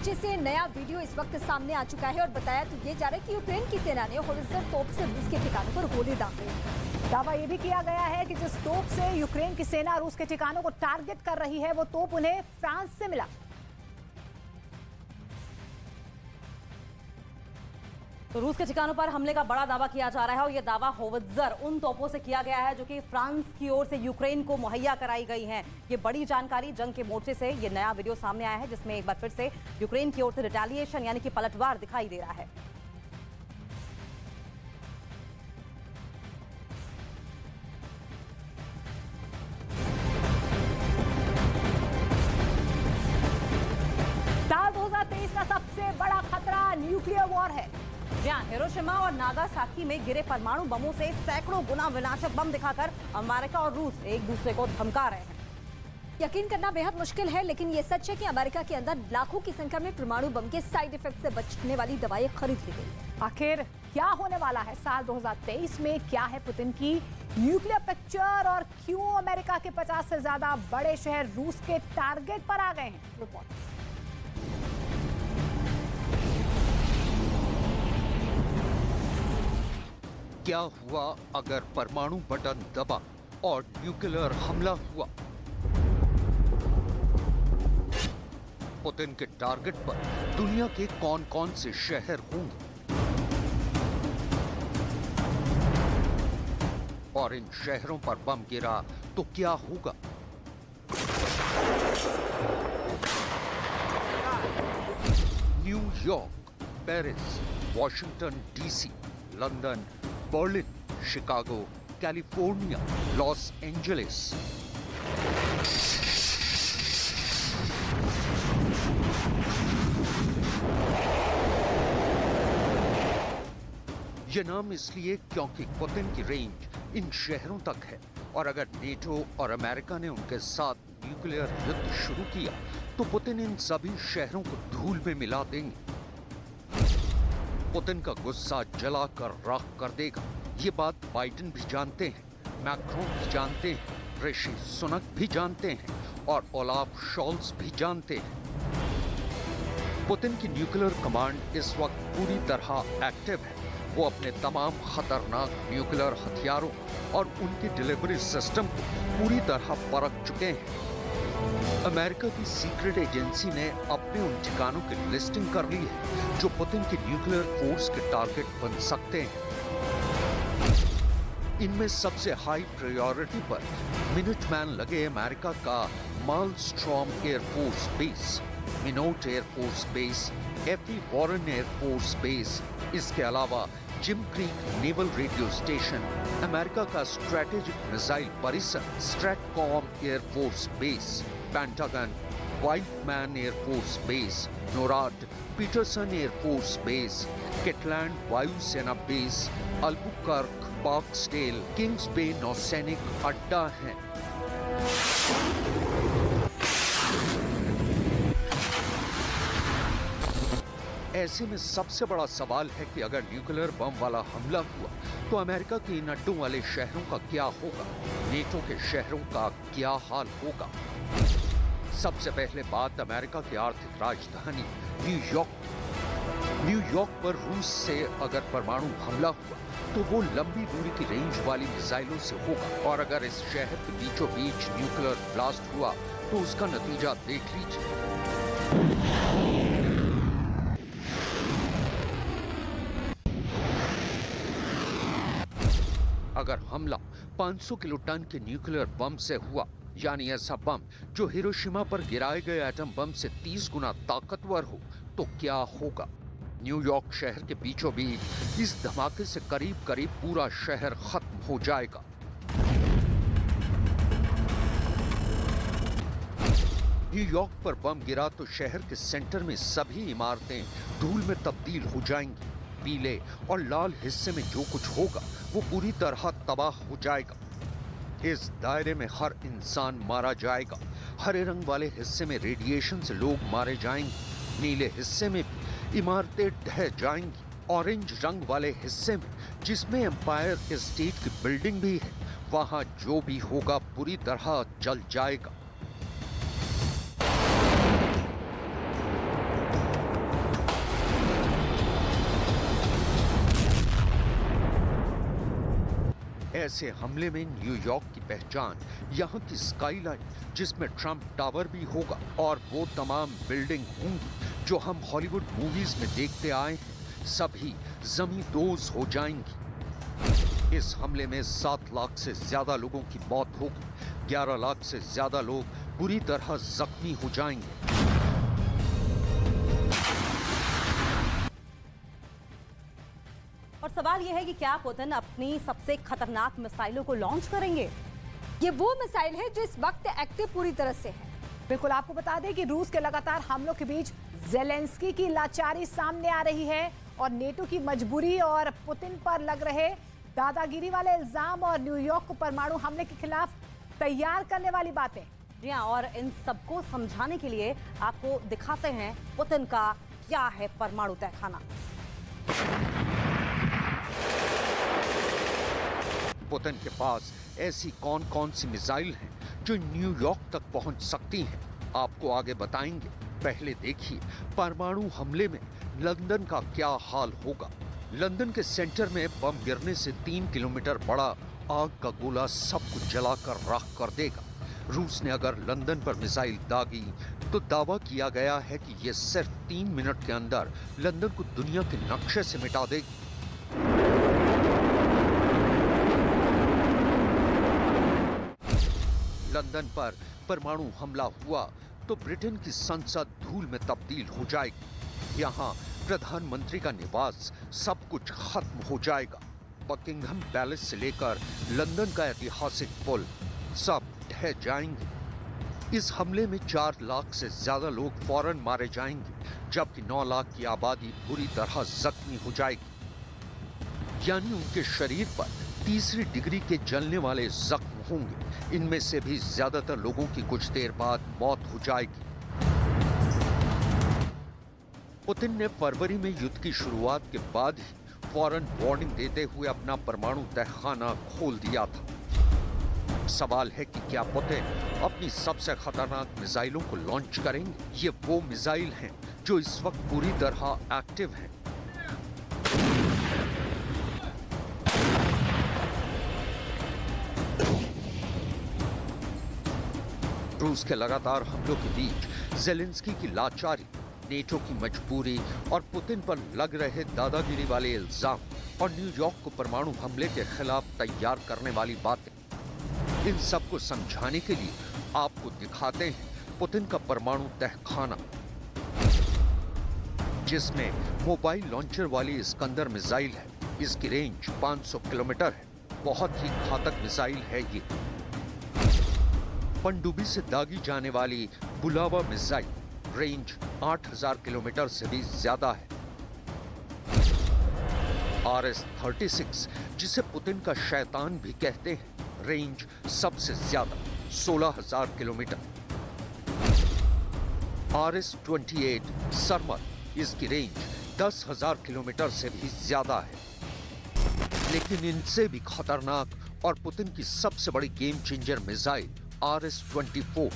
मोर्चे से नया वीडियो इस वक्त सामने आ चुका है और बताया तो ये जा रहा है कि यूक्रेन की सेना ने होवित्जर तोप से रूस के ठिकानों पर गोली दाग दी। दावा यह भी किया गया है कि जिस तोप से यूक्रेन की सेना रूस के ठिकानों को टारगेट कर रही है वो तोप उन्हें फ्रांस से मिला। तो रूस के ठिकानों पर हमले का बड़ा दावा किया जा रहा है और यह दावा होवित्जर उन तोपों से किया गया है जो कि फ्रांस की ओर से यूक्रेन को मुहैया कराई गई हैं। ये बड़ी जानकारी जंग के मोर्चे से ये नया वीडियो सामने आया है जिसमें एक बार फिर से यूक्रेन की ओर से रिटेलिएशन यानी कि पलटवार दिखाई दे रहा है। साल 2023 का सबसे बड़ा खतरा न्यूक्लियर वॉर है। जहां हिरोशिमा और नागासाकी में गिरे परमाणु बमों से सैकड़ों गुना विनाशक बम दिखाकर अमेरिका और रूस एक दूसरे को धमका रहे हैं। यकीन करना बेहद मुश्किल है, लेकिन ये सच है कि अमेरिका के अंदर लाखों की संख्या में परमाणु बम के साइड इफेक्ट से बचने वाली दवाएं खरीद ली गई। आखिर क्या होने वाला है साल 2023 में? क्या है पुतिन की न्यूक्लियर पिक्चर और क्यों अमेरिका के 50 से ज्यादा बड़े शहर रूस के टारगेट पर आ गए हैं? रिपोर्ट। क्या हुआ अगर परमाणु बटन दबा और न्यूक्लियर हमला हुआ? पुतिन के टारगेट पर दुनिया के कौन कौन से शहर होंगे और इन शहरों पर बम गिरा तो क्या होगा? New York, Paris, Washington DC, London, Berlin, Chicago, California, Los Angeles. ये नाम इसलिए क्योंकि पुतिन की रेंज इन शहरों तक है और अगर नेटो और अमेरिका ने उनके साथ न्यूक्लियर युद्ध शुरू किया तो पुतिन इन सभी शहरों को धूल में मिला देंगे। पुतिन का गुस्सा जलाकर राख कर देगा। ये बात बाइडेन भी जानते हैं, मैक्रोन भी जानते हैं, ऋषि सुनक भी जानते हैं और ओलाफ शॉल्स भी जानते हैं। पुतिन की न्यूक्लियर कमांड इस वक्त पूरी तरह एक्टिव है। वो अपने तमाम खतरनाक न्यूक्लियर हथियारों और उनके डिलीवरी सिस्टम को पूरी तरह परख चुके हैं। अमेरिका की सीक्रेट एजेंसी ने अपने उन ठिकानों की लिस्टिंग कर ली है जो पुतिन की न्यूक्लियर फोर्स के टारगेट बन सकते हैं। इनमें सबसे हाई प्रायोरिटी पर मिनटमैन लगे अमेरिका का Malmstrom air force base, Minot air force base, F E Warren air force base, इसके अलावा Jim Creek naval radio station, America का स्ट्रैटेजिक मिसाइल परिसर STRATCOM air force base, Pentagon, Whiteman air force base, NORAD, Peterson air force base, Kirtland वायुसेना base, Albuquerque, Barksdale, Kings Bay नौसैनिक अड्डा हैं। ऐसे में सबसे बड़ा सवाल है कि अगर न्यूक्लियर बम वाला हमला हुआ तो अमेरिका के इन अड्डों वाले शहरों का क्या होगा? नेटो के शहरों का क्या हाल होगा? सबसे पहले बात अमेरिका की आर्थिक राजधानी न्यूयॉर्क पर रूस से अगर परमाणु हमला हुआ तो वो लंबी दूरी की रेंज वाली मिसाइलों से होगा और अगर इस शहर के बीचों बीच न्यूक्लियर ब्लास्ट हुआ तो उसका नतीजा देख लीजिए। अगर हमला 500 किलो टन के न्यूक्लियर बम से हुआ, यानी ऐसा बम जो हिरोशिमा पर गिराए गए एटम बम से 30 गुना ताकतवर हो, तो क्या होगा? न्यूयॉर्क शहर के बीचों बीच इस धमाके से करीब करीब पूरा शहर खत्म हो जाएगा। न्यूयॉर्क पर बम गिरा तो शहर के सेंटर में सभी इमारतें धूल में तब्दील हो जाएंगी। पीले और लाल हिस्से में जो कुछ होगा वो पूरी तरह तबाह हो जाएगा। इस दायरे में हर इंसान मारा जाएगा। हरे रंग वाले हिस्से में रेडिएशन से लोग मारे जाएंगे। नीले हिस्से में भी इमारतें ढह जाएंगी। ऑरेंज रंग वाले हिस्से में, जिसमें एम्पायर स्टेट की बिल्डिंग भी है, वहां जो भी होगा पूरी तरह जल जाएगा। ऐसे हमले में न्यूयॉर्क की पहचान यहाँ की स्काईलाइन, जिसमें ट्रंप टावर भी होगा, और वो तमाम बिल्डिंग होंगी जो हम हॉलीवुड मूवीज में देखते आए हैं, सभी जमींदोज हो जाएंगी। इस हमले में 7 लाख से ज्यादा लोगों की मौत होगी, 11 लाख से ज्यादा लोग बुरी तरह जख्मी हो जाएंगे। और सवाल यह है कि क्या पुतिन अपनी सबसे खतरनाक मिसाइलों को लॉन्च करेंगे? ये वो मिसाइल है जो इस वक्त एक्टिव पूरी तरह से है। बिल्कुल, आपको बता दें कि रूस के लगातार हमलों के बीच ज़ेलेंस्की की लाचारी सामने आ रही है और नेटो की मजबूरी और पुतिन पर लग रहे दादागिरी वाले इल्जाम और न्यूयॉर्क को परमाणु हमले के खिलाफ तैयार करने वाली बातें। जी हाँ, और इन सबको समझाने के लिए आपको दिखाते हैं पुतिन का क्या है परमाणु तहखाना। पुतिन के पास ऐसी कौन कौन सी मिसाइल हैं जो न्यूयॉर्क तक पहुंच सकती हैं, आपको आगे बताएंगे। पहले देखिए परमाणु हमले में लंदन का क्या हाल होगा। लंदन के सेंटर में बम गिरने से 3 किलोमीटर बड़ा आग का गोला सब कुछ जलाकर राख कर देगा। रूस ने अगर लंदन पर मिसाइल दागी तो दावा किया गया है कि यह सिर्फ 3 मिनट के अंदर लंदन को दुनिया के नक्शे से मिटा देगी। लंदन पर परमाणु हमला हुआ तो ब्रिटेन की संसद धूल में तब्दील हो जाएगी। यहाँ प्रधानमंत्री का निवास, सब कुछ खत्म हो जाएगा। बकिंघम पैलेस से लेकर लंदन का ऐतिहासिक पुल सब ढह जाएंगे। इस हमले में 4 लाख से ज्यादा लोग फौरन मारे जाएंगे, जबकि 9 लाख की आबादी बुरी तरह जख्मी हो जाएगी। यानी उनके शरीर पर तीसरी डिग्री के जलने वाले जख्म होंगे। इनमें से भी ज्यादातर लोगों की कुछ देर बाद मौत हो जाएगी। पुतिन ने फरवरी में युद्ध की शुरुआत के बाद ही फौरन वार्निंग देते हुए अपना परमाणु तहखाना खोल दिया था। सवाल है कि क्या पुतिन अपनी सबसे खतरनाक मिसाइलों को लॉन्च करेंगे? ये वो मिसाइल हैं जो इस वक्त पूरी तरह एक्टिव हैं। रूस के लगातार हमलों के बीच ज़ेलेंस्की की लाचारी, नेटो की मजबूरी और पुतिन पर लग रहे दादागिरी वाले इल्जाम और न्यूयॉर्क को परमाणु हमले के खिलाफ तैयार करने वाली बातें, इन सब को समझाने के लिए आपको दिखाते हैं पुतिन का परमाणु तहखाना, जिसमें मोबाइल लॉन्चर वाली इस्कंदर मिसाइल है। इसकी रेंज 500 किलोमीटर है। बहुत ही घातक मिसाइल है ये। पनडुब्बी से दागी जाने वाली बुलावा मिसाइल, रेंज 8000 किलोमीटर से भी ज्यादा है। RS-36, जिसे पुतिन का शैतान भी कहते हैं, रेंज सबसे ज्यादा 16000 किलोमीटर। RS-28 सरमर, इसकी रेंज 10,000 किलोमीटर से भी ज्यादा है। लेकिन इनसे भी खतरनाक और पुतिन की सबसे बड़ी गेम चेंजर मिसाइल RS-24,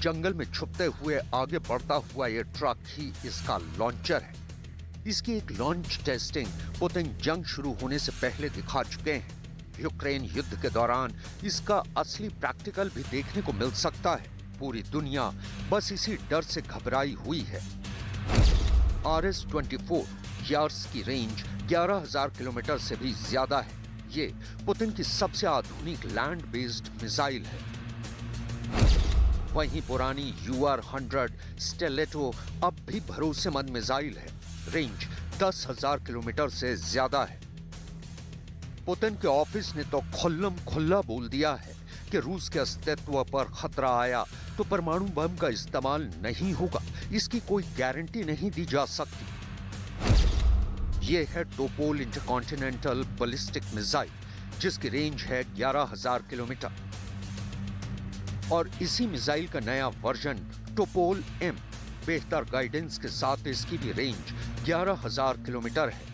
जंगल में छुपते हुए आगे बढ़ता हुआ यह ट्रक ही इसका लॉन्चर है। इसकी एक लॉन्च टेस्टिंग पुतिन जंग शुरू होने से पहले दिखा चुके हैं। यूक्रेन युद्ध के दौरान इसका असली प्रैक्टिकल भी देखने को मिल सकता है। पूरी दुनिया बस इसी डर से घबराई हुई है। RS-24 यार्स की रेंज 11,000 किलोमीटर से भी ज्यादा है। ये पुतिन की सबसे आधुनिक लैंड बेस्ड मिसाइल है। वहीं पुरानी UR-100 स्टेलेटो अब भी भरोसेमंद मिसाइल है। रेंज 10,000 किलोमीटर से ज्यादा है। पुतिन के ऑफिस ने तो खुल्लम खुल्ला बोल दिया है कि रूस के अस्तित्व पर खतरा आया तो परमाणु बम का इस्तेमाल नहीं होगा। इसकी कोई गारंटी नहीं दी जा सकती। यह है टोपोल इंटरकॉन्टिनेंटल बैलिस्टिक मिसाइल, जिसकी रेंज है 11,000 किलोमीटर। और इसी मिसाइल का नया वर्जन टोपोल M, बेहतर गाइडेंस के साथ इसकी भी रेंज 11,000 किलोमीटर है।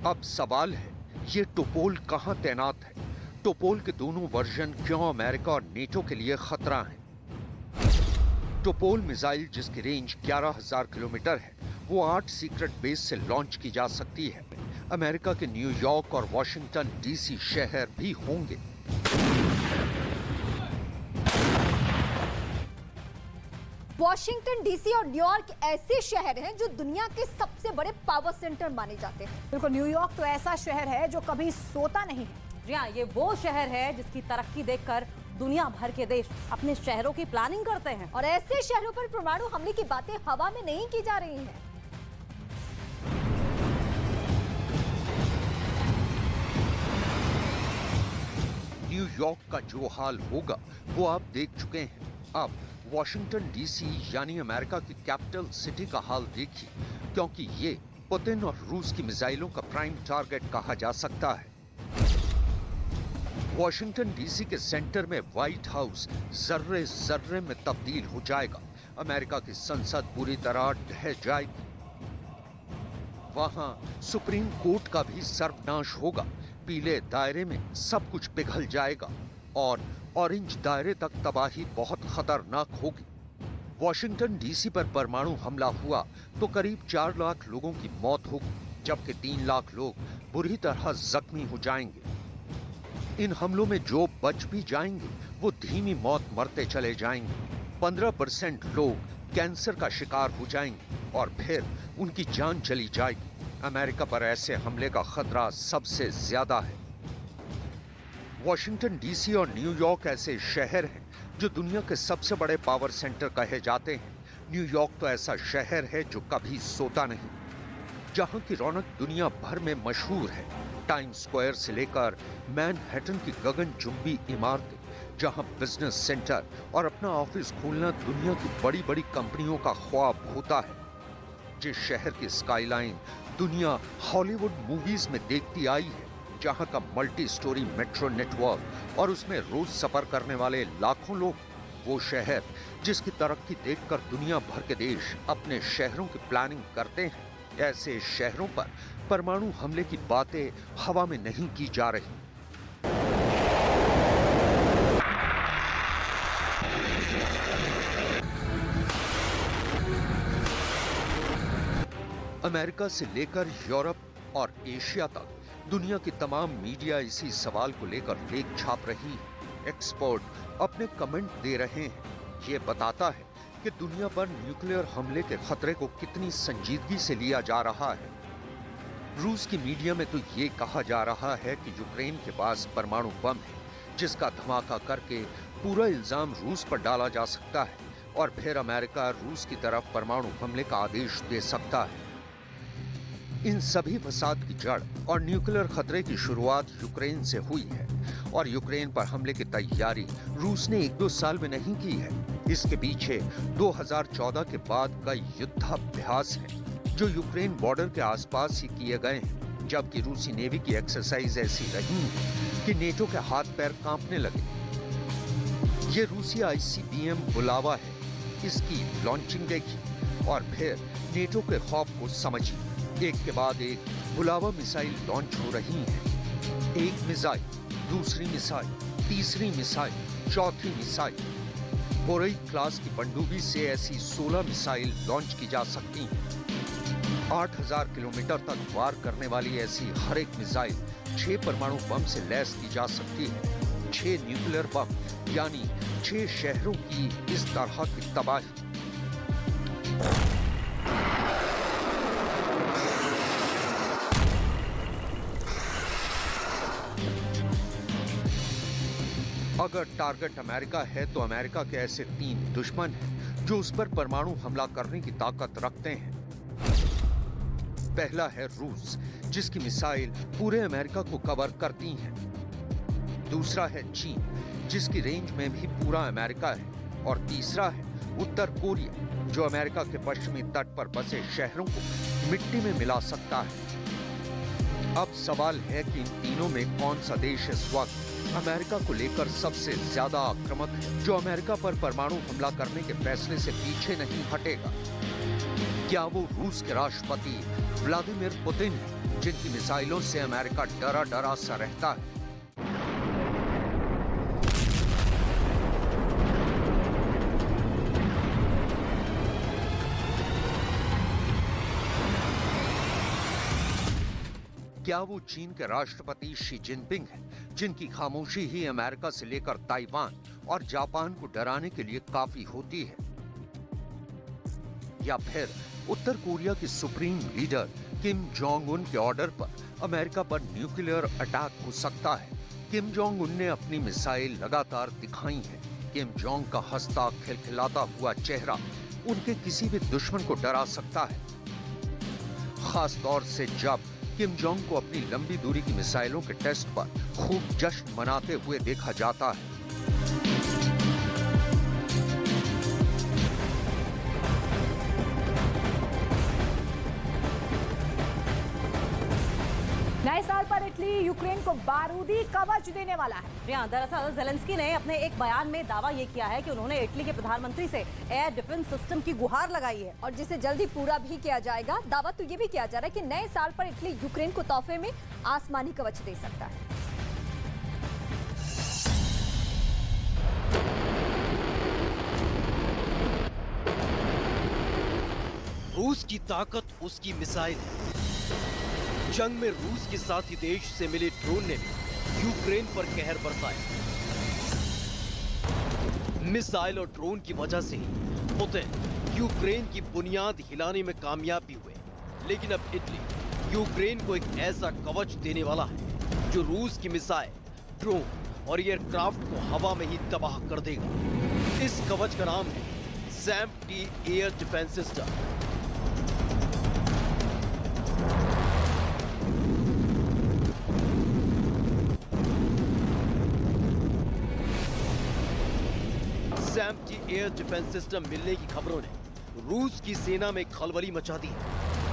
अब सवाल है, ये टोपोल कहां तैनात है? टोपोल के दोनों वर्जन क्यों अमेरिका और नेटो के लिए खतरा हैं? टोपोल मिसाइल, जिसकी रेंज 11,000 किलोमीटर है, वो 8 सीक्रेट बेस से लॉन्च की जा सकती है। अमेरिका के न्यूयॉर्क और वॉशिंगटन डीसी शहर भी होंगे। वॉशिंगटन डीसी और न्यूयॉर्क ऐसे शहर हैं जो दुनिया के सबसे बड़े पावर सेंटर माने जाते हैं। बिल्कुल, न्यूयॉर्क तो ऐसा शहर है जो कभी सोता नहीं है। जी हाँ, ये वो शहर है जिसकी तरक्की देखकर दुनिया भर के देश अपने शहरों की प्लानिंग करते हैं। और ऐसे शहरों पर परमाणु हमले की बातें हवा में नहीं की जा रही हैं। न्यूयॉर्क का जो हाल होगा वो आप देख चुके हैं। अब वॉशिंगटन डीसी यानी अमेरिका की कैपिटल सिटी का हाल देखिए, क्योंकि ये पुतिन और रूस की मिसाइलों का प्राइम टारगेट कहा जा सकता है। वॉशिंगटन डीसी के सेंटर में व्हाइट हाउस जर्रे जर्रे में तब्दील हो जाएगा। अमेरिका की संसद पूरी तरह ढह जाएगी। वहां सुप्रीम कोर्ट का भी सर्वनाश होगा। पीले दायरे में सब कुछ पिघल जाएगा और ऑरेंज दायरे तक तबाही बहुत खतरनाक होगी। वॉशिंगटन डीसी पर परमाणु हमला हुआ तो करीब 4 लाख लोगों की मौत होगी, जबकि 3 लाख लोग बुरी तरह जख्मी हो जाएंगे। इन हमलों में जो बच भी जाएंगे वो धीमी मौत मरते चले जाएंगे। 15% लोग कैंसर का शिकार हो जाएंगे और फिर उनकी जान चली जाएगी। अमेरिका पर ऐसे हमले का खतरा सबसे ज्यादा है। वॉशिंगटन डीसी और न्यूयॉर्क ऐसे शहर हैं जो दुनिया के सबसे बड़े पावर सेंटर कहे जाते हैं। न्यूयॉर्क तो ऐसा शहर है जो कभी सोता नहीं, जहां की रौनक दुनिया भर में मशहूर है। टाइम स्क्वायर से लेकर मैनहट्टन की गगनचुंबी इमारतें, जहां बिजनेस सेंटर और अपना ऑफिस खोलना दुनिया की बड़ी बड़ी कंपनियों का ख्वाब होता है। जिस शहर की स्काईलाइन दुनिया हॉलीवुड मूवीज में देखती आई है, जहां का मल्टी स्टोरी मेट्रो नेटवर्क और उसमें रोज सफर करने वाले लाखों लोग, वो शहर जिसकी तरक्की देखकर दुनिया भर के देश अपने शहरों की प्लानिंग करते हैं। ऐसे शहरों पर परमाणु हमले की बातें हवा में नहीं की जा रही। अमेरिका से लेकर यूरोप और एशिया तक दुनिया की तमाम मीडिया इसी सवाल को लेकर लेख छाप रही है। एक्सपर्ट अपने कमेंट दे रहे हैं। ये बताता है कि दुनिया पर न्यूक्लियर हमले के खतरे को कितनी संजीदगी से लिया जा रहा है। रूस की मीडिया में तो ये कहा जा रहा है कि यूक्रेन के पास परमाणु बम है, जिसका धमाका करके पूरा इल्जाम रूस पर डाला जा सकता है और फिर अमेरिका रूस की तरफ परमाणु हमले का आदेश दे सकता है। इन सभी फसाद की जड़ और न्यूक्लियर खतरे की शुरुआत यूक्रेन से हुई है और यूक्रेन पर हमले की तैयारी रूस ने 1-2 साल में नहीं की है। इसके पीछे 2014 के बाद का युद्धाभ्यास है जो यूक्रेन बॉर्डर के आसपास ही किए गए हैं, जबकि रूसी नेवी की एक्सरसाइज ऐसी रही है कि नेटो के हाथ पैर कांपने लगे। ये रूसी ICBM बुलावा है, इसकी लॉन्चिंग देखी और फिर नेटो के खौफ को समझिए। एक के बाद एक बुलावा मिसाइल लॉन्च हो रही है। एक मिसाइल, दूसरी मिसाइल, तीसरी मिसाइल, चौथी मिसाइल। बोरई क्लास की पनडुब्बी से ऐसी 16 मिसाइल लॉन्च की जा सकती हैं। 8000 किलोमीटर तक वार करने वाली ऐसी हर एक मिसाइल 6 परमाणु बम से लैस की जा सकती है। 6 न्यूक्लियर बम यानी 6 शहरों की इस तरह की तबाही। अगर टारगेट अमेरिका है तो अमेरिका के ऐसे 3 दुश्मन हैं जो उस पर परमाणु हमला करने की ताकत रखते हैं। पहला है रूस, जिसकी मिसाइल पूरे अमेरिका को कवर करती हैं। दूसरा है चीन, जिसकी रेंज में भी पूरा अमेरिका है। और तीसरा है उत्तर कोरिया, जो अमेरिका के पश्चिमी तट पर बसे शहरों को मिट्टी में मिला सकता है। अब सवाल है कि इन तीनों में कौन सा देश इस वक्त अमेरिका को लेकर सबसे ज्यादा आक्रामक है, जो अमेरिका पर परमाणु हमला करने के फैसले से पीछे नहीं हटेगा। क्या वो रूस के राष्ट्रपति व्लादिमीर पुतिन हैं, जिनकी मिसाइलों से अमेरिका डरा डरा सा रहता है? क्या वो चीन के राष्ट्रपति शी जिनपिंग हैं, जिनकी खामोशी ही अमेरिका से लेकर ताइवान और जापान को डराने के लिए काफी होती है? या फिर उत्तर कोरिया के supreme leader Kim Jong Un के ऑर्डर पर अमेरिका पर न्यूक्लियर अटैक हो सकता है? किम जोंग उन ने अपनी मिसाइल लगातार दिखाई है। किम जोंग का हंसता खिलखिलाता हुआ चेहरा उनके किसी भी दुश्मन को डरा सकता है, खास तौर से जब किम जोंग को अपनी लंबी दूरी की मिसाइलों के टेस्ट पर खूब जश्न मनाते हुए देखा जाता है। नए साल पर इटली यूक्रेन को बारूदी कवच देने वाला है। दरअसल ज़ेलेंस्की ने अपने एक बयान में दावा ये किया है कि उन्होंने इटली के प्रधानमंत्री से एयर डिफेंस सिस्टम की गुहार लगाई है और जिसे जल्दी पूरा भी किया जाएगा। दावा तो ये भी किया जा रहा है कि नए साल पर इटली यूक्रेन को तोहफे में आसमानी कवच दे सकता है। रूस की ताकत उसकी मिसाइल है। जंग में रूस के साथी देश से मिले ड्रोन ने भी यूक्रेन पर कहर बरसाया। मिसाइल और ड्रोन की वजह से ही पुतिन यूक्रेन की बुनियाद हिलाने में कामयाब भी हुए। लेकिन अब इटली यूक्रेन को एक ऐसा कवच देने वाला है जो रूस की मिसाइल, ड्रोन और एयरक्राफ्ट को हवा में ही तबाह कर देगा। इस कवच का नाम है SAM-T air defence system. SAM-T air defence system मिलने की खबरों ने रूस की सेना में खलबली मचा दी है।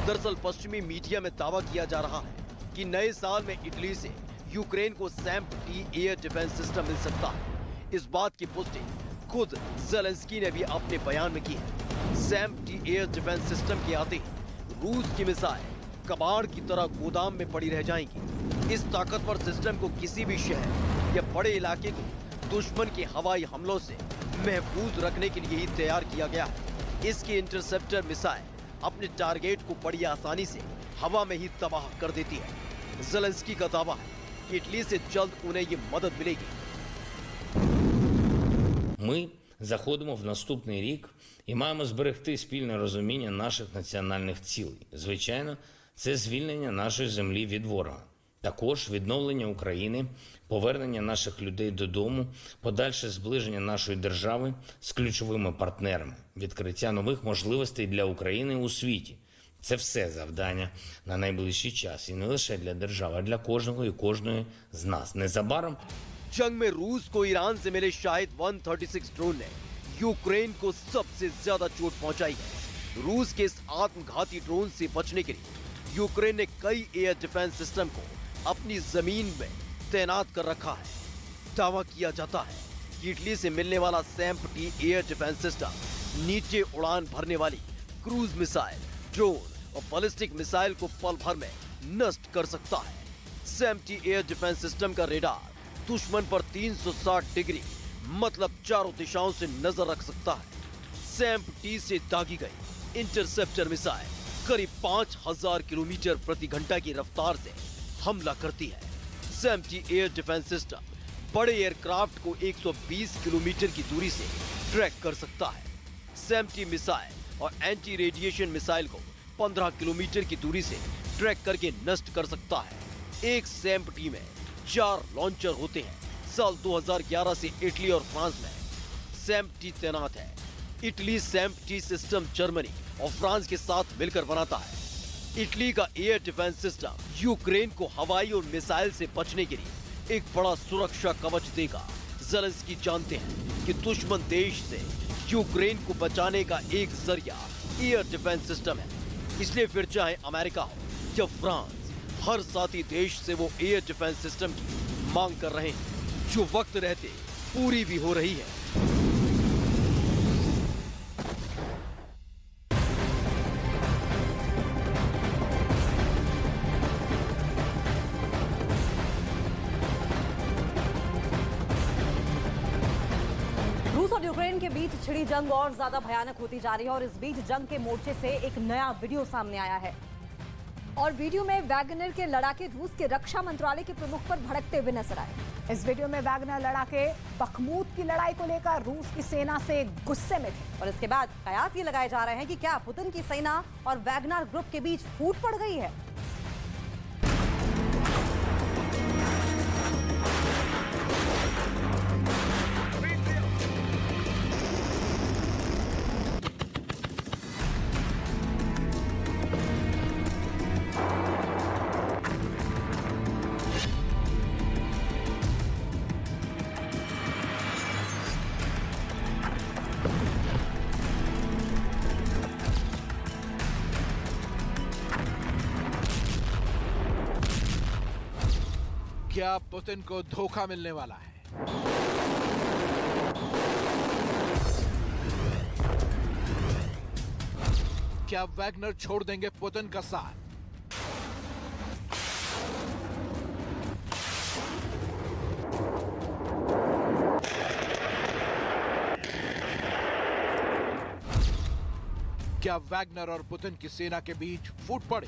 दरअसल पश्चिमी मीडिया में दावा किया जा रहा है कि नए साल में इटली से यूक्रेन को SAM-T एयर डिफेंस सिस्टम मिल सकता है। इस बात की पुष्टि खुद ज़ेलेंस्की ने भी अपने बयान में की है। SAM-T एयर डिफेंस सिस्टम के आते ही रूस की मिसाइल कबाड़ की तरह गोदाम में पड़ी रह जाएंगी। इस ताकतवर सिस्टम को किसी भी शहर या बड़े इलाके को दुश्मन के हवाई हमलों से महफूज रखने के लिए ही तैयार किया गया है। इसकी इंटरसेप्टर मिसाइल अपने टारगेट को बड़ी आसानी से हवा में ही तबाह कर देती है। ज़ेलेंस्की का दावा है कि इटली से जल्द उन्हें ये मदद मिलेगी। Ми заходимо в наступний рік і маємо зберегти спільне розуміння наших національних цілей. Звичайно, це звільнення нашої землі від ворога. Також відновлення України, повернення наших людей додому, подальше зближення нашої держави з ключовими партнерами, відкриття нових можливостей для України у світі. Це все завдання на найближчий час. І не лише для держави, а для кожного і кожної з нас. Незабаром जंग में रूस को ईरान से मिले शाहिद 136 ड्रोन ने यूक्रेन को सबसे ज्यादा चोट पहुंचाई है। रूस के इस आत्मघाती ड्रोन से बचने के लिए यूक्रेन ने कई एयर डिफेंस सिस्टम को अपनी जमीन में तैनात कर रखा है। दावा किया जाता है कि इटली से मिलने वाला SAM-T एयर डिफेंस सिस्टम नीचे उड़ान भरने वाली क्रूज मिसाइल, ड्रोन और बैलिस्टिक मिसाइल को पल भर में नष्ट कर सकता है। SAM-T एयर डिफेंस सिस्टम का रेडार दुश्मन पर 360 डिग्री मतलब चारों दिशाओं से नजर रख सकता है। SAM-T से दागी गई इंटरसेप्टर मिसाइल करीब 5000 किलोमीटर प्रति घंटा की रफ्तार से हमला करती है। SAM-T एयर डिफेंस सिस्टम बड़े एयरक्राफ्ट को 120 किलोमीटर की दूरी से ट्रैक कर सकता है। SAM-T मिसाइल और एंटी रेडिएशन मिसाइल को 15 किलोमीटर की दूरी से ट्रैक करके नष्ट कर सकता है। एक SAM-T में 4 लॉन्चर होते हैं। साल 2011 से इटली और फ्रांस में SAM-T तैनात है। इटली SAM-T सिस्टम जर्मनी और फ्रांस के साथ मिलकर बनाता है। इटली का एयर डिफेंस सिस्टम यूक्रेन को हवाई और मिसाइल से बचने के लिए एक बड़ा सुरक्षा कवच देगा। ज़ेलेंस्की जानते हैं कि दुश्मन देश से यूक्रेन को बचाने का एक जरिया एयर डिफेंस सिस्टम है। इसलिए फिर चाहे अमेरिका हो या फ्रांस, हर साथी देश से वो एयर डिफेंस सिस्टम की मांग कर रहे हैं, जो वक्त रहते पूरी भी हो रही है। रूस और यूक्रेन के बीच छिड़ी जंग और ज्यादा भयानक होती जा रही है और इस बीच जंग के मोर्चे से एक नया वीडियो सामने आया है। और वीडियो में वैगनर के लड़ाके रूस के रक्षा मंत्रालय के प्रमुख पर भड़कते हुए नजर आए। इस वीडियो में वैगनर लड़ाके बखमूत की लड़ाई को लेकर रूस की सेना से गुस्से में थे। और इसके बाद कयास ये लगाए जा रहे हैं कि क्या पुतिन की सेना और वैगनर ग्रुप के बीच फूट पड़ गई है। क्या पुतिन को धोखा मिलने वाला है? क्या वैगनर छोड़ देंगे पुतिन का साथ? क्या वैगनर और पुतिन की सेना के बीच फूट पड़े?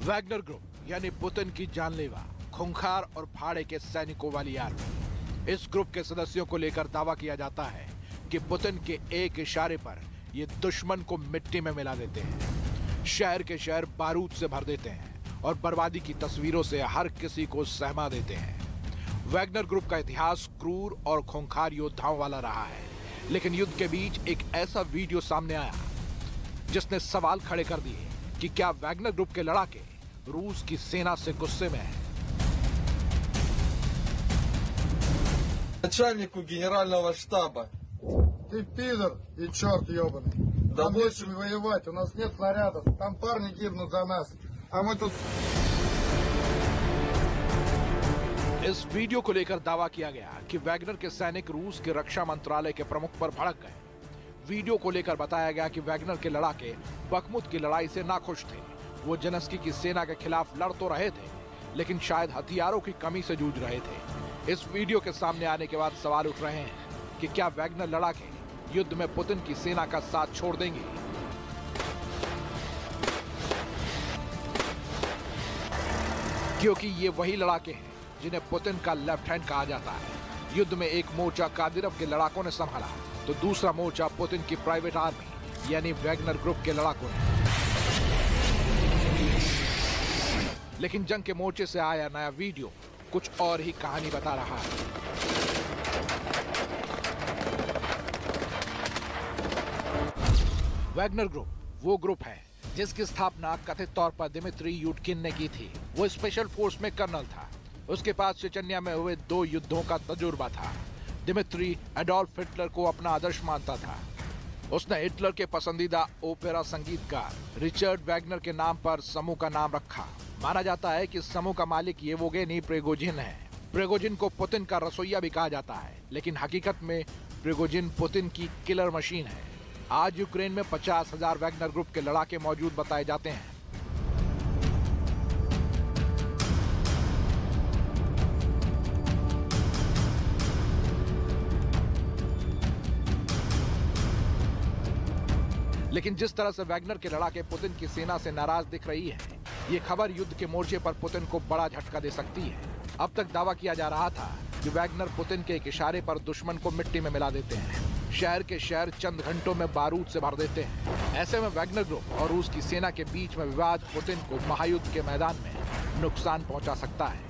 वैगनर ग्रुप यानी पुतिन की जानलेवा, खूंखार और फाड़े के सैनिकों वाली आर्मी। इस ग्रुप के सदस्यों को लेकर दावा किया जाता है कि पुतिन के एक इशारे पर ये दुश्मन को मिट्टी में मिला देते हैं, शहर के शहर बारूद से भर देते हैं और बर्बादी की तस्वीरों से हर किसी को सहमा देते हैं। वैगनर ग्रुप का इतिहास क्रूर और खूंखार योद्धाओं वाला रहा है, लेकिन युद्ध के बीच एक ऐसा वीडियो सामने आया जिसने सवाल खड़े कर दिए कि क्या वैगनर ग्रुप के लड़ाके रूस की सेना से गुस्से में है। Начальнику генерального штаба. Ты пидор и черт ебаный. Да больше воевать, у нас нет снарядов. Там парни гибнут за нас, а мы тут... इस वीडियो को लेकर दावा किया गया कि वैगनर के सैनिक रूस के रक्षा मंत्रालय के प्रमुख पर भड़क गए। वीडियो को लेकर बताया गया कि वैगनर के लड़ाके बखमुत की लड़ाई से नाखुश थे। वो जेलेंस्की की सेना के खिलाफ लड़ तो रहे थे, लेकिन शायद हथियारों की कमी से जूझ रहे थे। इस वीडियो के सामने आने के बाद सवाल उठ रहे हैं कि क्या वैगनर लड़ाके युद्ध में पुतिन की सेना का साथ छोड़ देंगे। क्योंकि ये वही लड़ाके हैं जिन्हें पुतिन का लेफ्ट हैंड कहा जाता है। युद्ध में एक मोर्चा कादिरोव के लड़ाकों ने संभाला, तो दूसरा मोर्चा पुतिन की प्राइवेट आर्मी यानी वैगनर ग्रुप के लड़ाकों ने। लेकिन जंग के मोर्चे से आया नया वीडियो कुछ और ही कहानी बता रहा है। वैगनर ग्रुप वो ग्रुप है जिसकी स्थापना कथित तौर पर दिमित्री यूटकिन ने की थी। वो स्पेशल फोर्स में कर्नल था। उसके पास चेचन्या में हुए 2 युद्धों का तजुर्बा था। दिमित्री एडोल्फ हिटलर को अपना आदर्श मानता था। उसने हिटलर के पसंदीदा ओपेरा संगीतकार रिचर्ड वैगनर के नाम पर समूह का नाम रखा। माना जाता है कि समूह का मालिक येवगेनी प्रिगोजिन है। प्रिगोजिन को पुतिन का रसोइया भी कहा जाता है, लेकिन हकीकत में प्रिगोजिन पुतिन की किलर मशीन है। आज यूक्रेन में 50,000 वैगनर ग्रुप के लड़ाके मौजूद बताए जाते हैं। लेकिन जिस तरह से वैगनर के लड़ाके पुतिन की सेना से नाराज दिख रही है, ये खबर युद्ध के मोर्चे पर पुतिन को बड़ा झटका दे सकती है। अब तक दावा किया जा रहा था कि वैगनर पुतिन के एक इशारे पर दुश्मन को मिट्टी में मिला देते हैं, शहर के शहर चंद घंटों में बारूद से भर देते हैं। ऐसे में वैगनर ग्रुप और रूस की सेना के बीच में विवाद पुतिन को महायुद्ध के मैदान में नुकसान पहुंचा सकता है।